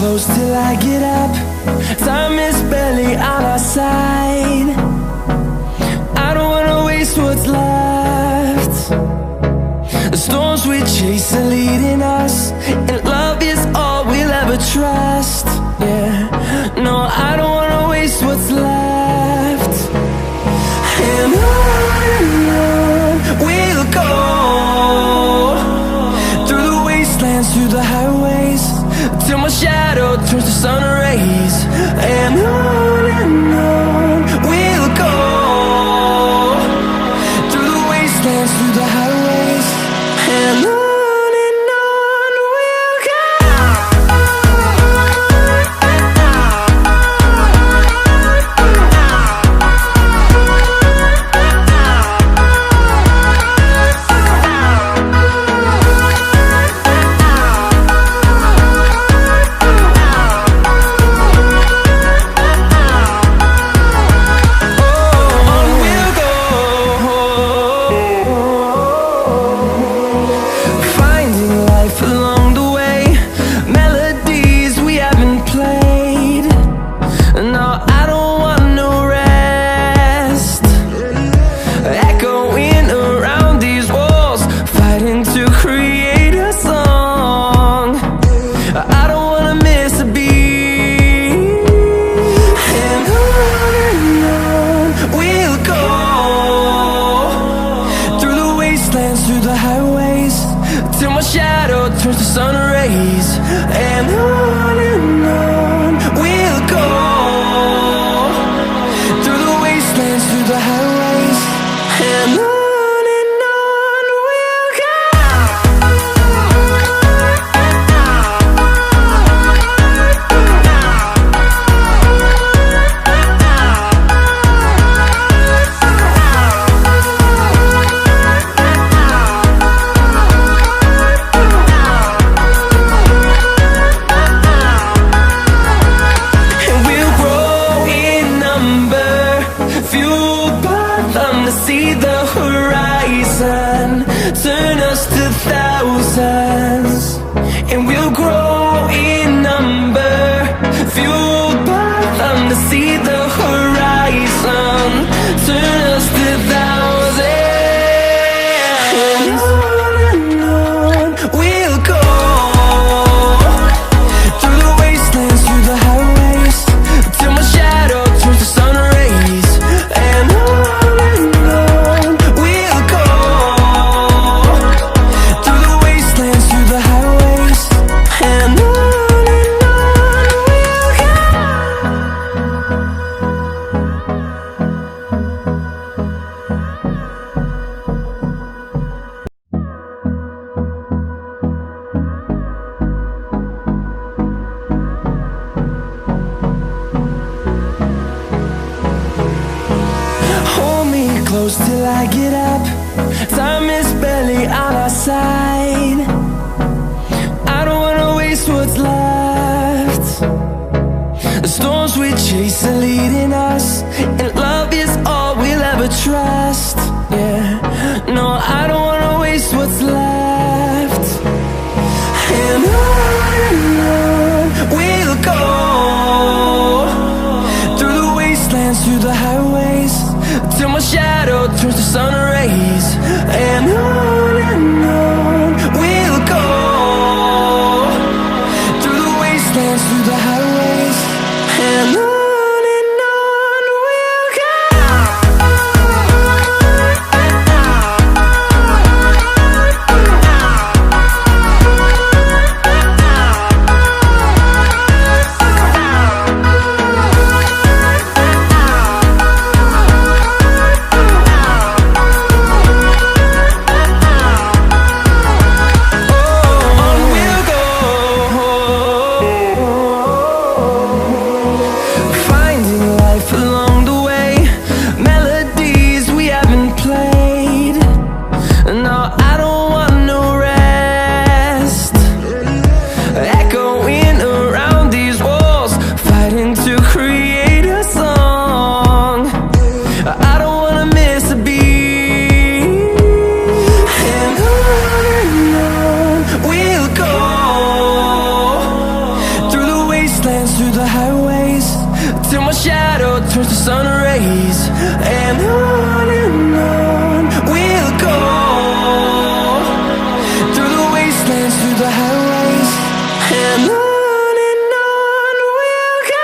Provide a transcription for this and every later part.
close till I get up. Time is barely on our side. I don't wanna waste what's left. The storms we chase are leading us, and love is all we'll ever trust. Yeah, no, I don't wanna waste what's left. And on we'll go, through the wastelands, through the highways, till my shadow turns to sun rays. And on we'll go, through the wastelands, through the highways, and on. Through the highways, till my shadow turns to sun rays. And on we'll go, through the wastelands, through the highways, and on. See the horizon, turn us to thousands, and we'll grow in number, fueled by them to see the horizon, turn us to thousands. And on we'll go, through the wastelands, through the highways, till my shadow turns to sun rays. And close till I get up. Time is barely on our side. I don't wanna waste what's left. The storms we chase are leading us, and love is all we'll ever trust. Yeah, no, I don't wanna waste what's left. And on we'll go, through the wastelands, through the highways, till my shadow turns to sun rays. And on we'll go, through the wastelands, through the highways, and on. turns to sun rays, and on we'll go, through the wastelands, through the highways, and on we'll go.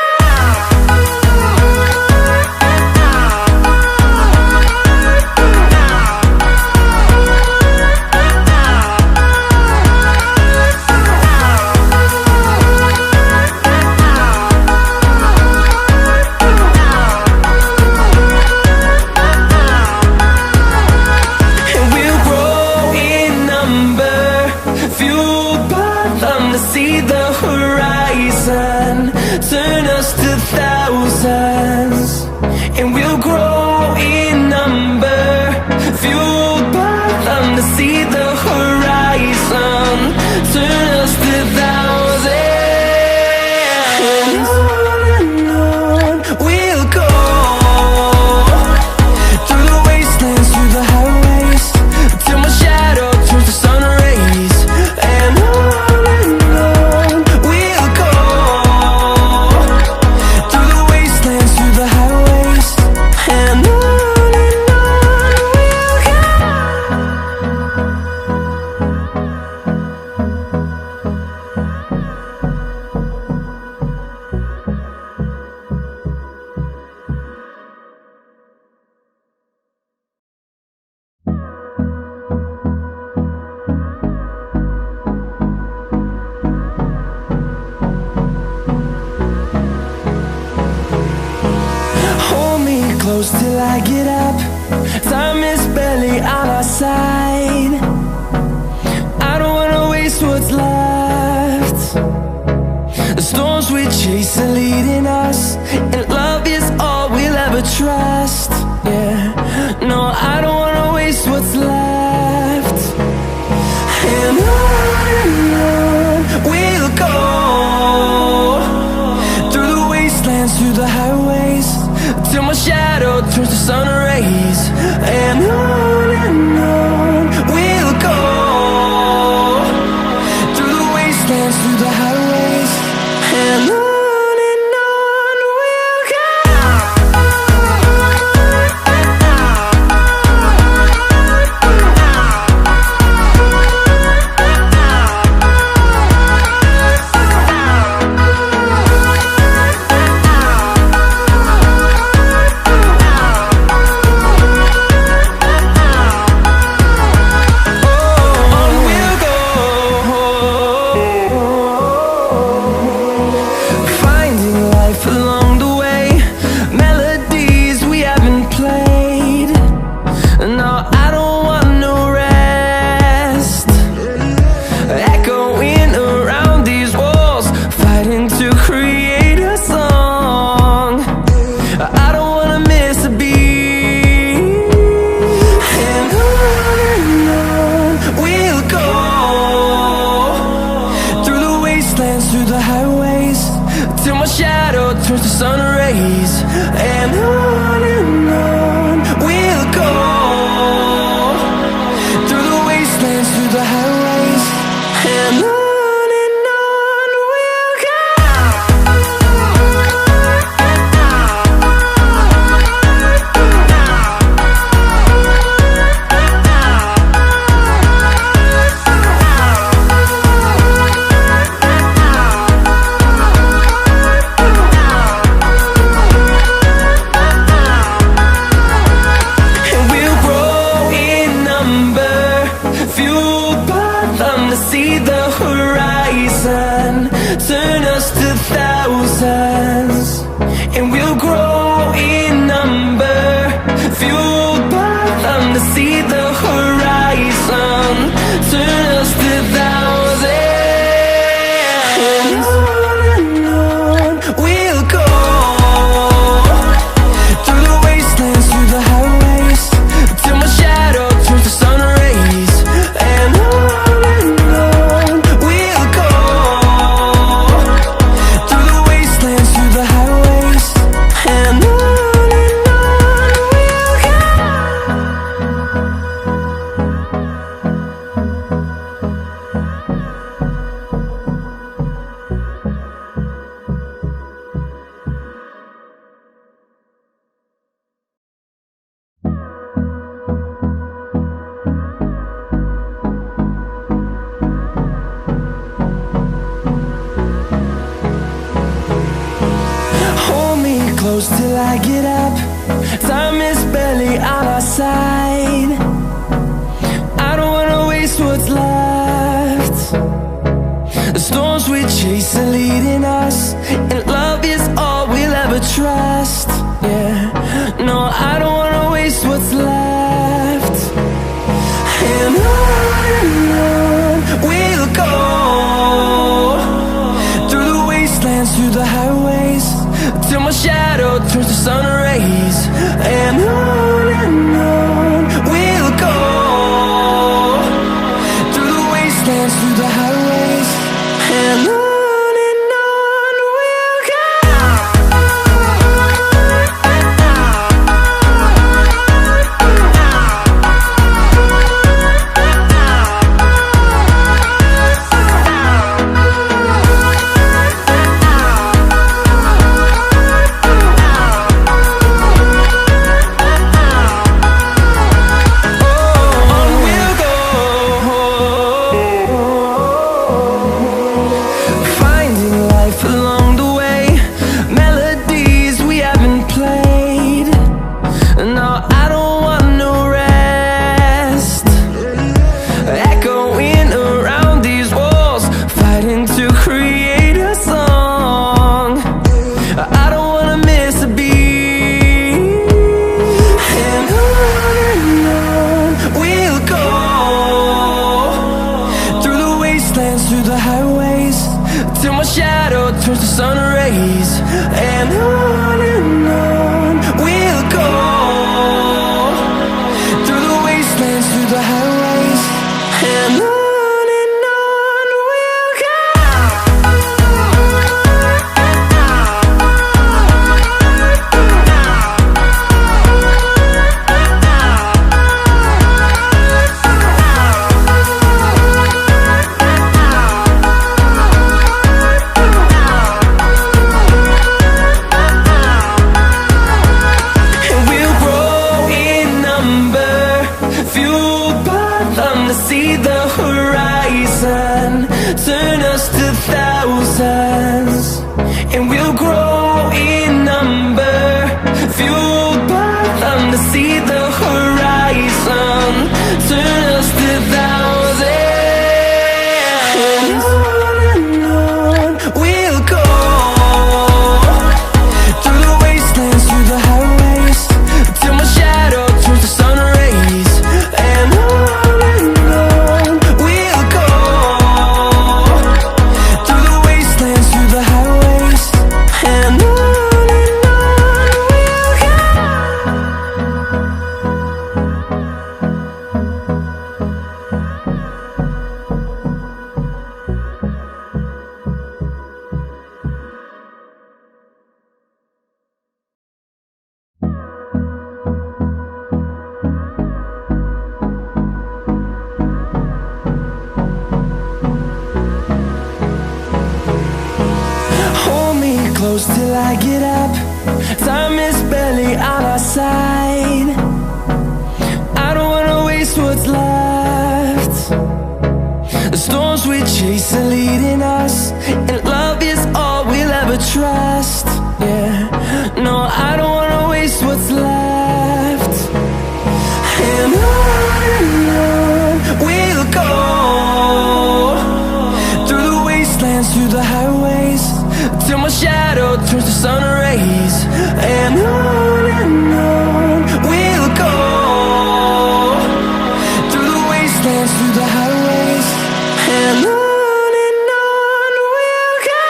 See the horizon, turn us to thousands, and we'll grow in number, fueled by them to see the horizon, turn us to thousands, and on we'll go, through the wastelands, through the highways, till my shadow turns to sun rays, and on close till I get up. Time is barely on our side. I don't wanna waste what's left. The storms we chase are leading us, and love is all we'll ever trust. Yeah, no, I don't wanna waste what's left. And on we'll go, through the wastelands, through the highways, till my shadow turns to sun rays, and on we'll go, through the wastelands, through the highways, and on. Through the highways, till my shadow turns to sun rays, and on we'll go, through the wastelands, through the highways, and on. See the horizon, turn us to thousands, and we'll grow in number, fueled by them to see the horizon, turn us to thousands, and on we'll go, through the wastelands, through the highways, till my shadow turns to sun rays, and on. Through the wastelands, through the highways, and on. close till I get up. Time is barely on our side. I don't wanna waste what's left. The storms we chase are leading us, and love is all we'll ever trust. Yeah, no, I don't wanna waste what's left. And on we'll go, through the wastelands, through the highways, till my shadow turns to sun rays. And on we'll go, through the wastelands, through the highways, and on we'll go. Through the highways, till my shadow turns to sun rays. And on we'll go, through the wastelands, through the highways, and on we'll go. See the horizon, turn us to thousands, and we'll grow in number, fueled by them. To see the horizon, turn us to thousands, and on we'll go, through the wastelands, through the highways, till my shadow turns to sun rays. And close till I get up. Time is barely on our side. I don't wanna waste what's left. The storms we chase are leading us, and love is all we'll ever trust. Yeah, no, I don't wanna waste what's left. And on we'll go, through the wastelands, through the highways, till my shadow turns to sun rays. And on we'll go, through the wastelands, through the highways, and on we'll go.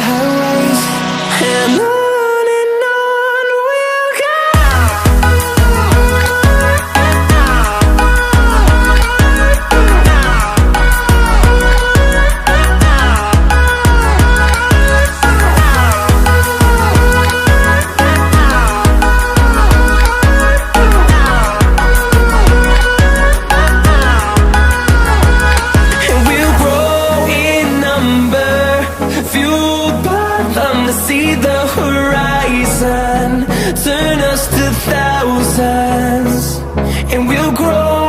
highways, and on we'll go. See the horizon, turn us to thousands, and we'll grow